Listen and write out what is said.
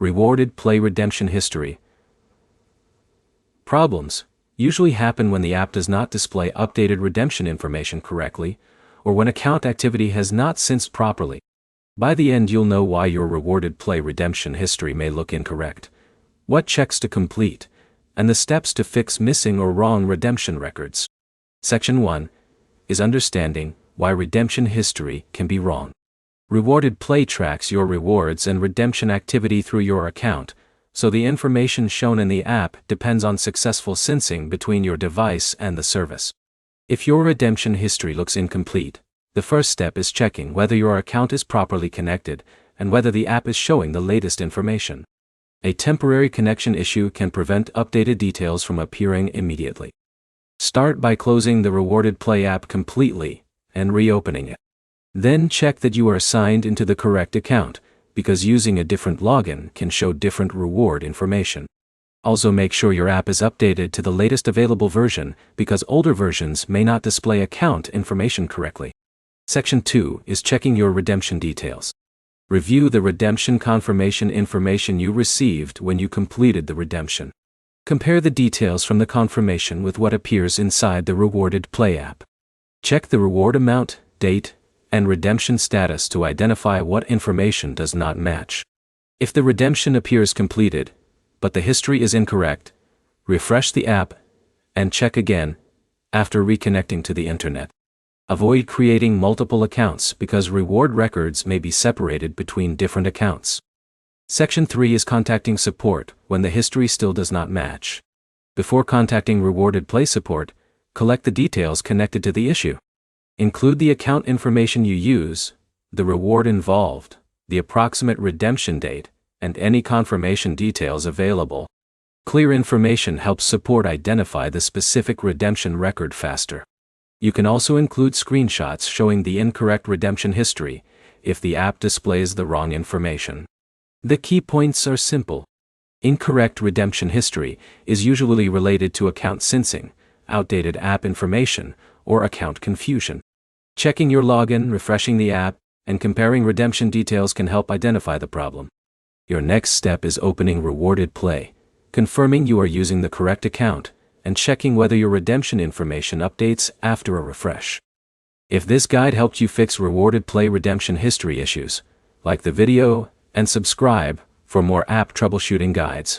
Rewarded Play Redemption History. Problems usually happen when the app does not display updated redemption information correctly, or when account activity has not synced properly. By the end, you'll know why your Rewarded Play redemption history may look incorrect, what checks to complete, and the steps to fix missing or wrong redemption records. Section 1 is understanding why redemption history can be wrong. Rewarded Play tracks your rewards and redemption activity through your account, so the information shown in the app depends on successful syncing between your device and the service. If your redemption history looks incomplete, the first step is checking whether your account is properly connected and whether the app is showing the latest information. A temporary connection issue can prevent updated details from appearing immediately. Start by closing the Rewarded Play app completely and reopening it. Then check that you are signed into the correct account, because using a different login can show different reward information. Also, make sure your app is updated to the latest available version, because older versions may not display account information correctly. Section 2 is checking your redemption details. Review the redemption confirmation information you received when you completed the redemption. Compare the details from the confirmation with what appears inside the Rewarded Play app. Check the reward amount, date, and redemption status to identify what information does not match. If the redemption appears completed, but the history is incorrect, refresh the app and check again after reconnecting to the internet. Avoid creating multiple accounts because reward records may be separated between different accounts. Section 3 is contacting support when the history still does not match. Before contacting Rewarded Play support, collect the details connected to the issue. Include the account information you use, the reward involved, the approximate redemption date, and any confirmation details available. Clear information helps support identify the specific redemption record faster. You can also include screenshots showing the incorrect redemption history if the app displays the wrong information. The key points are simple. Incorrect redemption history is usually related to account syncing, outdated app information, or account confusion. Checking your login, refreshing the app, and comparing redemption details can help identify the problem. Your next step is opening Rewarded Play, confirming you are using the correct account, and checking whether your redemption information updates after a refresh. If this guide helped you fix Rewarded Play redemption history issues, like the video and subscribe for more app troubleshooting guides.